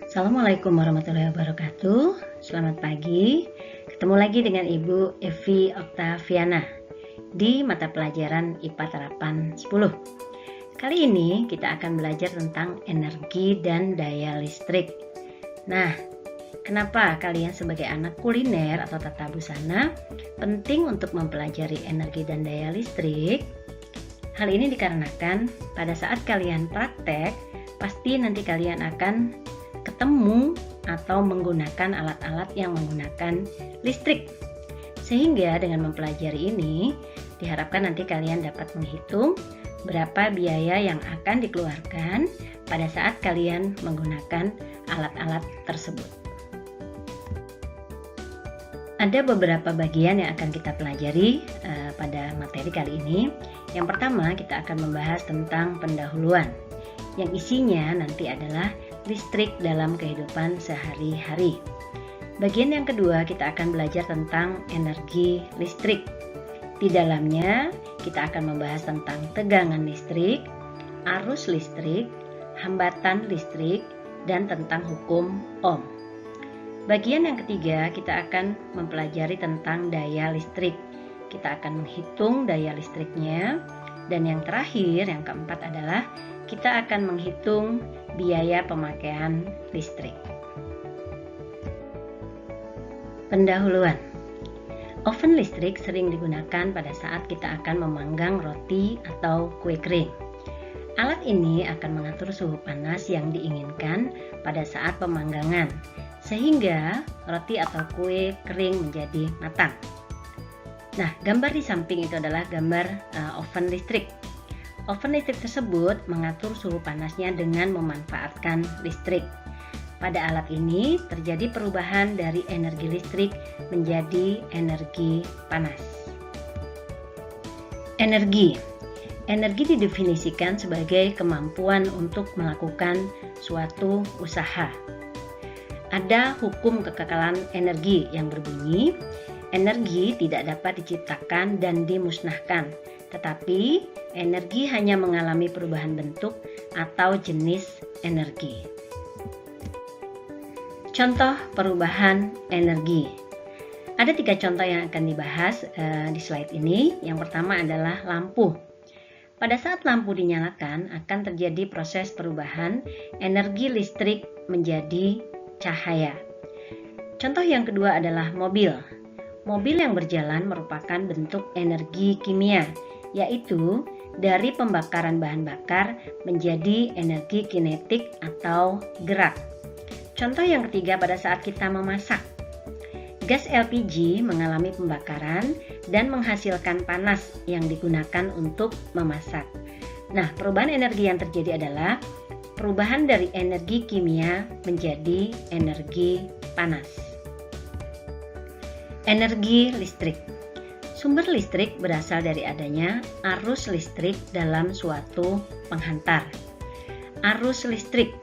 Assalamualaikum warahmatullahi wabarakatuh. Selamat pagi. Ketemu lagi dengan Ibu Evi Oktaviana di mata pelajaran IPA Terapan 10. Kali ini kita akan belajar tentang energi dan daya listrik. Nah, kenapa kalian sebagai anak kuliner atau tata busana penting untuk mempelajari energi dan daya listrik? Hal ini dikarenakan pada saat kalian praktek, pasti nanti kalian akan ketemu atau menggunakan alat-alat yang menggunakan listrik. Sehingga dengan mempelajari ini, diharapkan nanti kalian dapat menghitung berapa biaya yang akan dikeluarkan pada saat kalian menggunakan alat-alat tersebut. Ada beberapa bagian yang akan kita pelajari pada materi kali ini. Yang pertama, kita akan membahas tentang pendahuluan, yang isinya nanti adalah listrik dalam kehidupan sehari-hari. Bagian yang kedua, kita akan belajar tentang energi listrik. Di dalamnya, kita akan membahas tentang tegangan listrik, arus listrik, hambatan listrik, dan tentang hukum Ohm. Bagian yang ketiga, kita akan mempelajari tentang daya listrik. Kita akan menghitung daya listriknya. Dan yang terakhir, yang keempat adalah kita akan menghitung biaya pemakaian listrik. Pendahuluan. Oven listrik sering digunakan pada saat kita akan memanggang roti atau kue kering. Alat ini akan mengatur suhu panas yang diinginkan pada saat pemanggangan, sehingga roti atau kue kering menjadi matang. Nah, gambar di samping itu adalah gambar oven listrik. Oven listrik tersebut mengatur suhu panasnya dengan memanfaatkan listrik. Pada alat ini terjadi perubahan dari energi listrik menjadi energi panas. Energi didefinisikan sebagai kemampuan untuk melakukan suatu usaha. Ada hukum kekekalan energi yang berbunyi, energi tidak dapat diciptakan dan dimusnahkan, tetapi energi hanya mengalami perubahan bentuk atau jenis energi. Contoh perubahan energi. Ada 3 contoh yang akan dibahas di slide ini. Yang pertama adalah lampu. Pada saat lampu dinyalakan, akan terjadi proses perubahan energi listrik menjadi cahaya. Contoh yang kedua adalah mobil. Mobil yang berjalan merupakan bentuk energi kimia, yaitu dari pembakaran bahan bakar menjadi energi kinetik atau gerak. Contoh yang ketiga pada saat kita memasak. Gas LPG mengalami pembakaran dan menghasilkan panas yang digunakan untuk memasak. Nah, perubahan energi yang terjadi adalah perubahan dari energi kimia menjadi energi panas. Energi listrik. Sumber listrik berasal dari adanya arus listrik dalam suatu penghantar. Arus listrik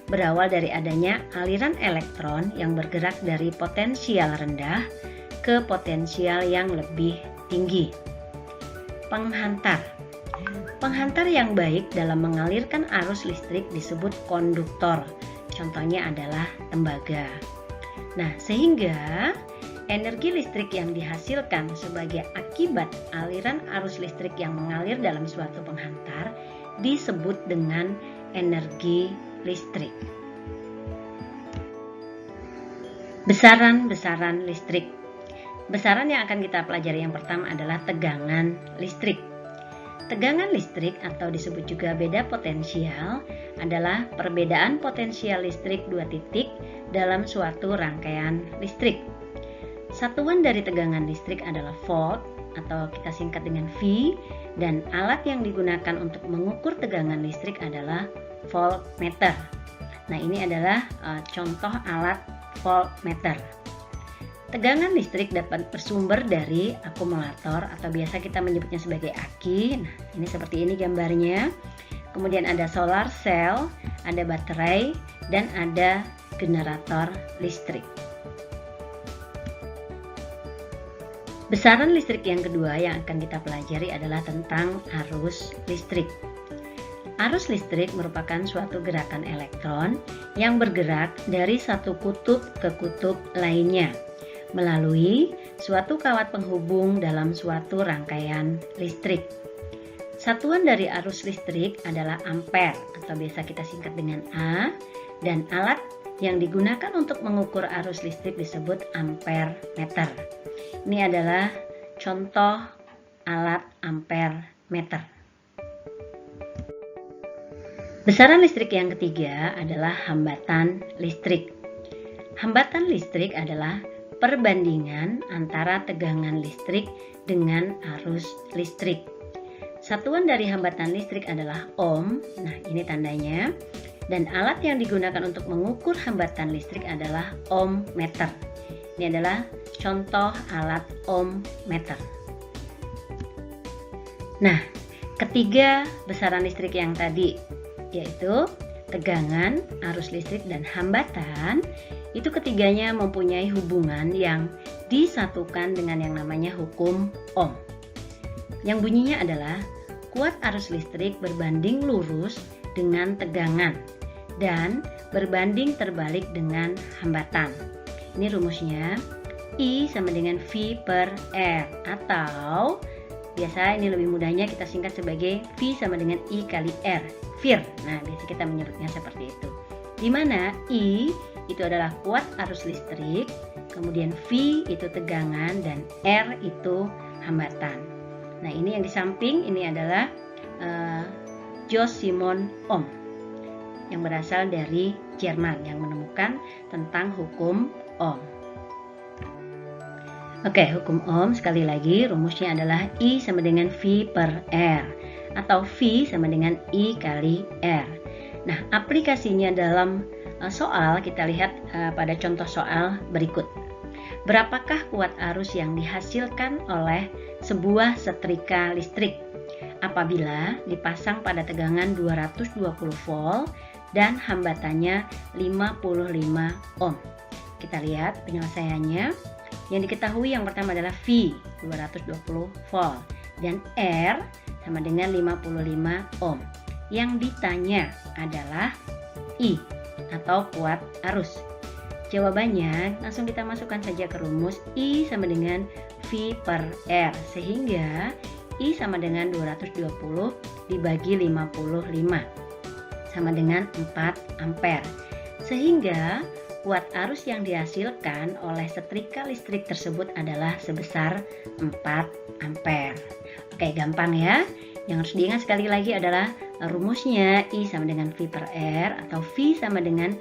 berawal dari adanya aliran elektron yang bergerak dari potensial rendah ke potensial yang lebih tinggi. Penghantar. Penghantar yang baik dalam mengalirkan arus listrik disebut konduktor. Contohnya adalah tembaga. Nah, sehingga energi listrik yang dihasilkan sebagai akibat aliran arus listrik yang mengalir dalam suatu penghantar disebut dengan energi listrik. Besaran-besaran listrik. Besaran yang akan kita pelajari yang pertama adalah tegangan listrik. Tegangan listrik atau disebut juga beda potensial adalah perbedaan potensial listrik 2 titik dalam suatu rangkaian listrik. Satuan dari tegangan listrik adalah volt atau kita singkat dengan V, dan alat yang digunakan untuk mengukur tegangan listrik adalah voltmeter. Nah, ini adalah contoh alat voltmeter. Tegangan listrik dapat bersumber dari akumulator atau biasa kita menyebutnya sebagai aki. Nah, ini seperti ini gambarnya. Kemudian ada solar cell, ada baterai, dan ada generator listrik. Besaran listrik yang kedua yang akan kita pelajari adalah tentang arus listrik. Arus listrik merupakan suatu gerakan elektron yang bergerak dari satu kutub ke kutub lainnya melalui suatu kawat penghubung dalam suatu rangkaian listrik. Satuan dari arus listrik adalah ampere atau biasa kita singkat dengan A, dan alat yang digunakan untuk mengukur arus listrik disebut ampere meter. Ini adalah contoh alat ampere meter. Besaran listrik yang ketiga adalah hambatan listrik. Hambatan listrik adalah perbandingan antara tegangan listrik dengan arus listrik. Satuan dari hambatan listrik adalah ohm. Nah, ini tandanya. Dan alat yang digunakan untuk mengukur hambatan listrik adalah ohm meter. Ini adalah contoh alat ohm meter. Nah, ketiga besaran listrik yang tadi, yaitu tegangan, arus listrik, dan hambatan, itu ketiganya mempunyai hubungan yang disatukan dengan yang namanya hukum Ohm. Yang bunyinya adalah kuat arus listrik berbanding lurus dengan tegangan dan berbanding terbalik dengan hambatan. Ini rumusnya, I sama dengan V per R, atau biasa ini lebih mudahnya kita singkat sebagai V sama dengan I kali R, VIR. Nah, biasa kita menyebutnya seperti itu. Di mana I itu adalah kuat arus listrik, kemudian V itu tegangan, dan R itu hambatan. Nah, ini yang di samping ini adalah Joost-Simons Ohm yang berasal dari Jerman yang menemukan tentang hukum Ohm. Oke, hukum Ohm sekali lagi rumusnya adalah I sama dengan V per R atau V sama dengan I kali R. Nah, aplikasinya dalam soal kita lihat pada contoh soal berikut. Berapakah kuat arus yang dihasilkan oleh sebuah setrika listrik apabila dipasang pada tegangan 220 volt dan hambatannya 55 ohm? Kita lihat penyelesaiannya. Yang diketahui yang pertama adalah V 220 volt dan R sama dengan 55 ohm. Yang ditanya adalah I atau kuat arus. Jawabannya langsung kita masukkan saja ke rumus I sama dengan V per R, sehingga I sama dengan 220 dibagi 55 sama dengan 4 ampere. Sehingga kuat arus yang dihasilkan oleh setrika listrik tersebut adalah sebesar 4 ampere. Oke, gampang ya. Yang harus diingat sekali lagi adalah rumusnya I sama dengan V per R atau V sama dengan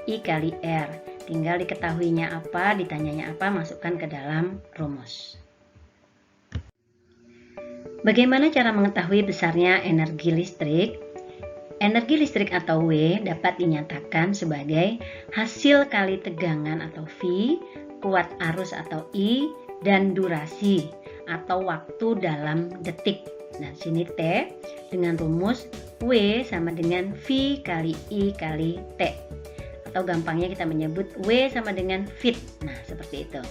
I kali R. Tinggal diketahuinya apa, ditanyanya apa, masukkan ke dalam rumus. Bagaimana cara mengetahui besarnya energi listrik? Energi listrik atau W dapat dinyatakan sebagai hasil kali tegangan atau V, kuat arus atau I, dan durasi atau waktu dalam detik. Nah, sini T dengan rumus W sama dengan V kali I kali T. Atau gampangnya kita menyebut W sama dengan Fit. Nah, seperti itu.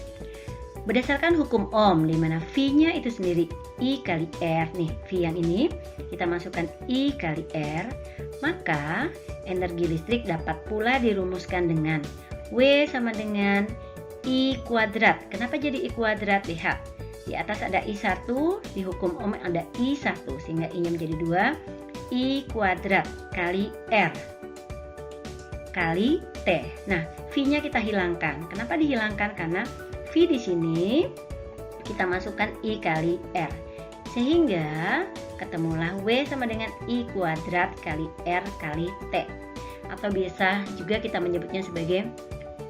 Berdasarkan hukum Ohm, di mana V-nya itu sendiri I kali R. Nih, V yang ini kita masukkan I kali R. Maka energi listrik dapat pula dirumuskan dengan W sama dengan I kuadrat. Kenapa jadi I kuadrat? Lihat. Di atas ada I1, di hukum Ohm ada I1, sehingga I-nya menjadi 2. I kuadrat kali R kali T. Nah, V-nya kita hilangkan. Kenapa dihilangkan? Karena V di sini kita masukkan I kali R. Sehingga ketemulah W sama dengan I kuadrat kali R kali T. Atau biasa juga kita menyebutnya sebagai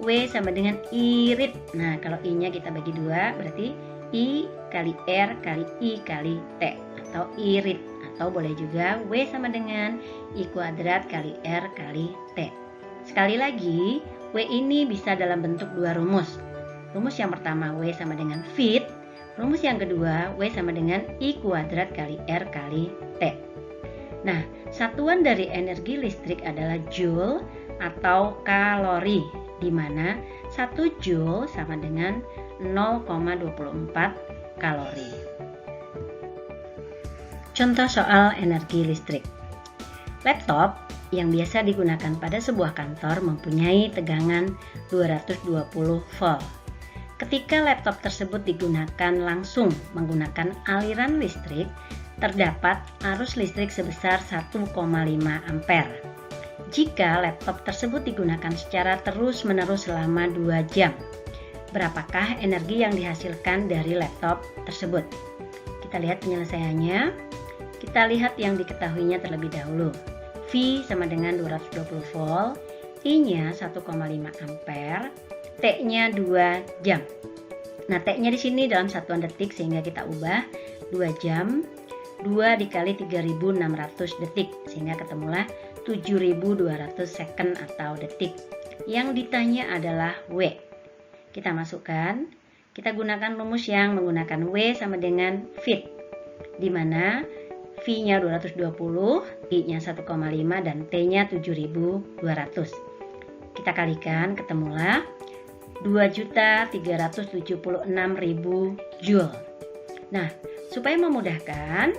W sama dengan irit. Nah, kalau I-nya kita bagi 2, berarti I kali R kali I kali T atau irit, atau boleh juga W sama dengan I kuadrat kali R kali T. Sekali lagi, W ini bisa dalam bentuk dua rumus. Rumus yang pertama W sama dengan Fit. Rumus yang kedua W sama dengan I kuadrat kali R kali T. Nah, satuan dari energi listrik adalah Joule atau kalori, di mana 1 Joule sama dengan 0,24 kalori. Contoh soal energi listrik. Laptop yang biasa digunakan pada sebuah kantor mempunyai tegangan 220 volt. Ketika laptop tersebut digunakan langsung menggunakan aliran listrik, terdapat arus listrik sebesar 1,5 ampere. Jika laptop tersebut digunakan secara terus-menerus selama 2 jam, berapakah energi yang dihasilkan dari laptop tersebut? Kita lihat penyelesaiannya. Kita lihat yang diketahuinya terlebih dahulu. V sama dengan 220 volt, I-nya 1,5 ampere, T-nya 2 jam. Nah, T-nya di sini dalam satuan detik sehingga kita ubah 2 jam, 2 dikali 3600 detik sehingga ketemulah 7200 second atau detik. Yang ditanya adalah W. Kita masukkan, kita gunakan rumus yang menggunakan W sama dengan Fit, di mana V-nya 220, I-nya 1,5 dan T-nya 7200. Kita kalikan, ketemulah 2.376.000 Joule. Nah, supaya memudahkan,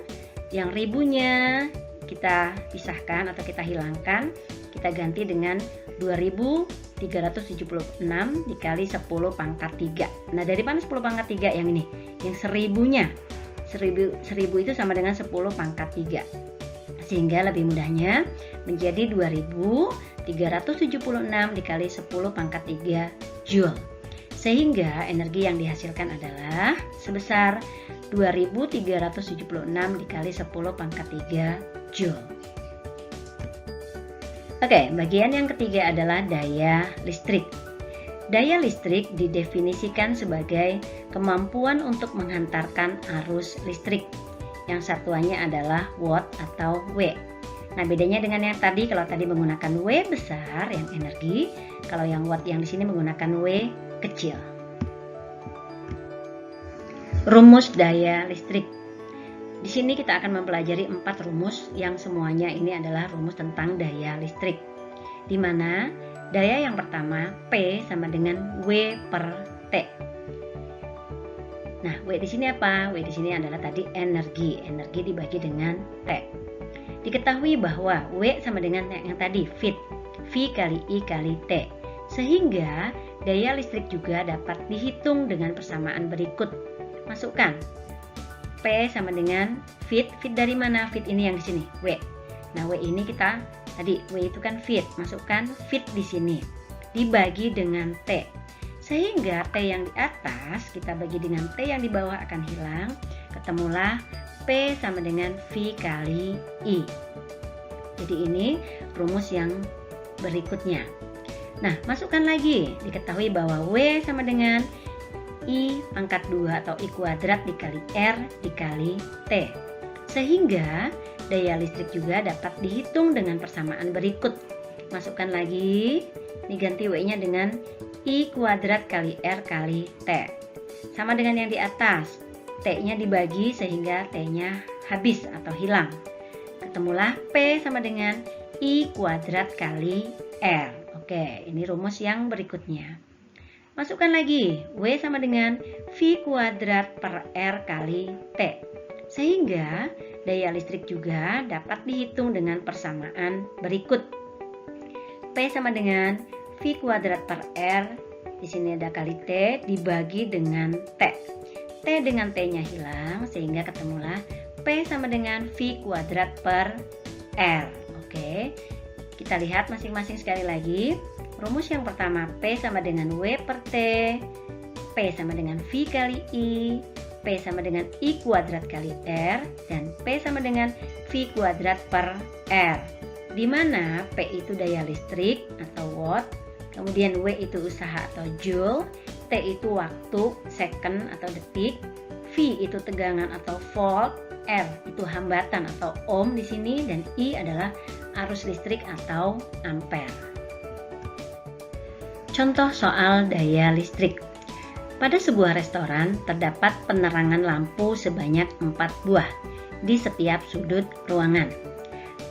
yang ribunya kita pisahkan atau kita hilangkan, kita ganti dengan 2.376 dikali 10 pangkat 3. Nah, dari mana 10 pangkat 3 yang ini? Yang seribunya. 1000 itu sama dengan 10 pangkat 3. Sehingga lebih mudahnya menjadi 2.376 dikali 10 pangkat 3 Joule. Sehingga energi yang dihasilkan adalah sebesar 2.376 dikali 10 pangkat 3 Joule. Oke, bagian yang ketiga adalah daya listrik. Daya listrik didefinisikan sebagai kemampuan untuk menghantarkan arus listrik, yang satuannya adalah watt atau W. Nah, bedanya dengan yang tadi, kalau tadi menggunakan W besar yang energi, kalau yang watt yang di sini menggunakan W kecil. Rumus daya listrik. Di sini kita akan mempelajari 4 rumus yang semuanya ini adalah rumus tentang daya listrik. Di mana daya yang pertama P sama dengan W per T. Nah, W di sini apa? W di sini adalah tadi energi. Energi dibagi dengan T. Diketahui bahwa W sama dengan yang tadi Fit. V kali I kali T. Sehingga daya listrik juga dapat dihitung dengan persamaan berikut. Masukkan. P sama dengan Fit. Fit dari mana? Fit ini yang di sini, W. Nah, W ini kita tadi W itu kan Fit, masukkan Fit di sini dibagi dengan T, sehingga T yang di atas kita bagi dengan T yang di bawah akan hilang, ketemulah P sama dengan V kali I. Jadi ini rumus yang berikutnya. Nah, masukkan lagi, diketahui bahwa W sama dengan I pangkat 2 atau I kuadrat dikali R dikali T, sehingga daya listrik juga dapat dihitung dengan persamaan berikut. Masukkan lagi, diganti W-nya dengan I kuadrat kali R kali T. Sama dengan yang di atas, T-nya dibagi sehingga T-nya habis atau hilang. Ketemulah P sama dengan I kuadrat kali R. Oke, ini rumus yang berikutnya. Masukkan lagi, W sama dengan V kuadrat per R kali T. Sehingga daya listrik juga dapat dihitung dengan persamaan berikut. P sama dengan V kuadrat per R, di sini ada kali T dibagi dengan T. T dengan T-nya hilang sehingga ketemulah P sama dengan V kuadrat per R. Oke, kita lihat masing-masing sekali lagi. Rumus yang pertama P sama dengan W per T, P sama dengan V kali I, P sama dengan I kuadrat kali R, dan P sama dengan V kuadrat per R. Di mana P itu daya listrik atau watt, kemudian W itu usaha atau joule, T itu waktu, second atau detik, V itu tegangan atau volt, R itu hambatan atau ohm di sini, dan I adalah arus listrik atau ampere. Contoh soal daya listrik. Pada sebuah restoran terdapat penerangan lampu sebanyak 4 buah di setiap sudut ruangan.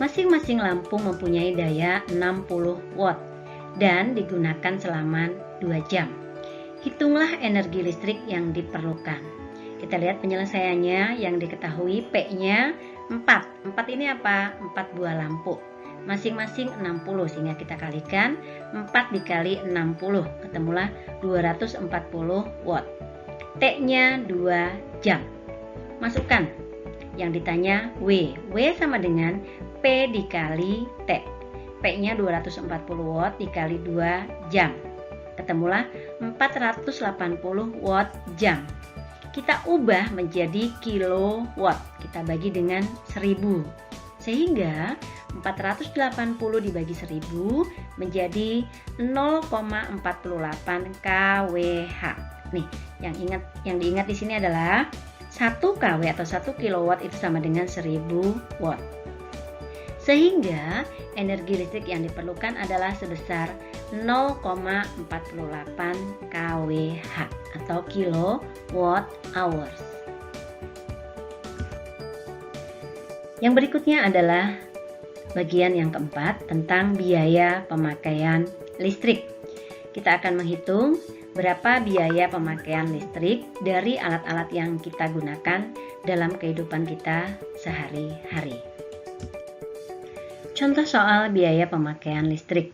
Masing-masing lampu mempunyai daya 60 watt dan digunakan selama 2 jam. Hitunglah energi listrik yang diperlukan. Kita lihat penyelesaiannya. Yang diketahui P-nya 4. 4 ini apa? 4 buah lampu. Masing-masing 60, sehingga kita kalikan 4 dikali 60, ketemulah 240 watt. T-nya 2 jam. Masukkan yang ditanya W. W sama dengan P dikali T. P-nya 240 watt dikali 2 jam. Ketemulah 480 watt jam. Kita ubah menjadi kilowatt. Kita bagi dengan 1000. Sehingga 480 dibagi 1000 menjadi 0,48 kWh. Nih, yang diingat di sini adalah 1 kW atau 1 kilowatt itu sama dengan 1000 watt. Sehingga energi listrik yang diperlukan adalah sebesar 0,48 kWh atau kilowatt hours. Yang berikutnya adalah bagian yang keempat tentang biaya pemakaian listrik. Kita akan menghitung berapa biaya pemakaian listrik dari alat-alat yang kita gunakan dalam kehidupan kita sehari-hari. Contoh soal biaya pemakaian listrik.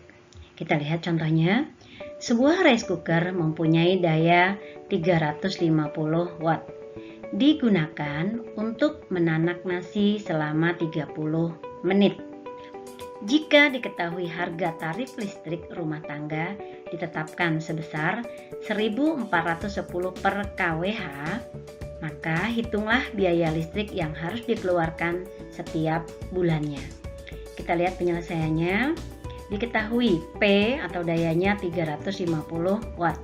Kita lihat contohnya. Sebuah rice cooker mempunyai daya 350 watt. Digunakan untuk menanak nasi selama 30 menit. Jika diketahui harga tarif listrik rumah tangga ditetapkan sebesar 1.410 per kWh, maka hitunglah biaya listrik yang harus dikeluarkan setiap bulannya. Kita lihat penyelesaiannya. Diketahui P atau dayanya 350 watt.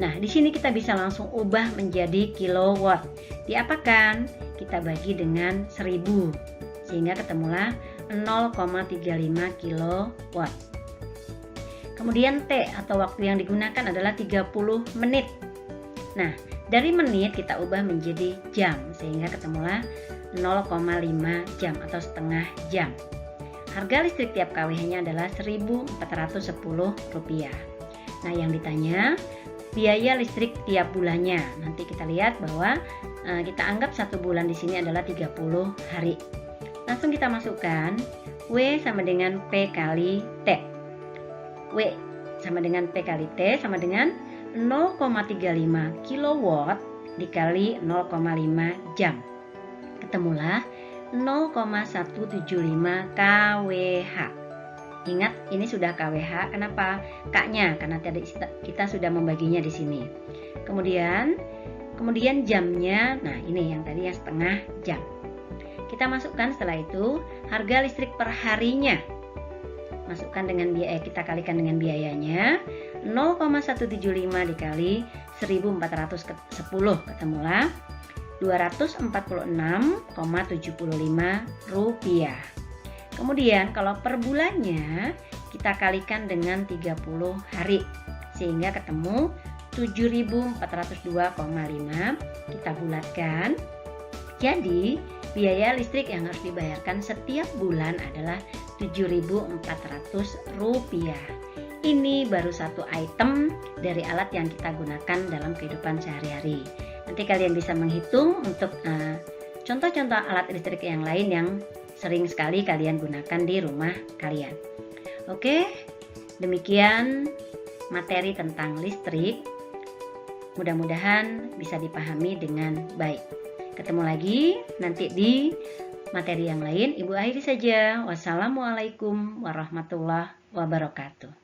Nah, di sini kita bisa langsung ubah menjadi kilowatt. Diapakan? Kita bagi dengan 1000. Sehingga ketemulah 0,35 kilowatt. Kemudian T atau waktu yang digunakan adalah 30 menit. Nah, dari menit kita ubah menjadi jam sehingga ketemulah 0,5 jam atau setengah jam. Harga listrik tiap kWh-nya adalah Rp1.410. Nah, yang ditanya biaya listrik tiap bulannya. Nanti kita lihat bahwa kita anggap 1 bulan di sini adalah 30 hari. Langsung kita masukkan W sama dengan P kali T. W sama dengan P kali T sama dengan 0,35 kilowatt dikali 0,5 jam. Ketemulah 0,175 kWh. Ingat, ini sudah kWh. Kenapa? K-nya karena tadi kita sudah membaginya di sini. Kemudian jamnya. Nah, ini yang tadi yang setengah jam. Kita masukkan setelah itu harga listrik per harinya. Masukkan dengan biaya, kita kalikan dengan biayanya 0,175 dikali 1.410, ketemulah Rp246,75. Kemudian kalau per bulannya kita kalikan dengan 30 hari sehingga ketemu 7.402,5. Kita bulatkan. Jadi biaya listrik yang harus dibayarkan setiap bulan adalah Rp7.400. Ini baru satu item dari alat yang kita gunakan dalam kehidupan sehari-hari. Nanti kalian bisa menghitung untuk contoh-contoh alat listrik yang lain yang sering sekali kalian gunakan di rumah kalian. Oke, demikian materi tentang listrik. Mudah-mudahan bisa dipahami dengan baik. Ketemu lagi nanti di materi yang lain. Ibu akhiri saja. Wassalamualaikum warahmatullahi wabarakatuh.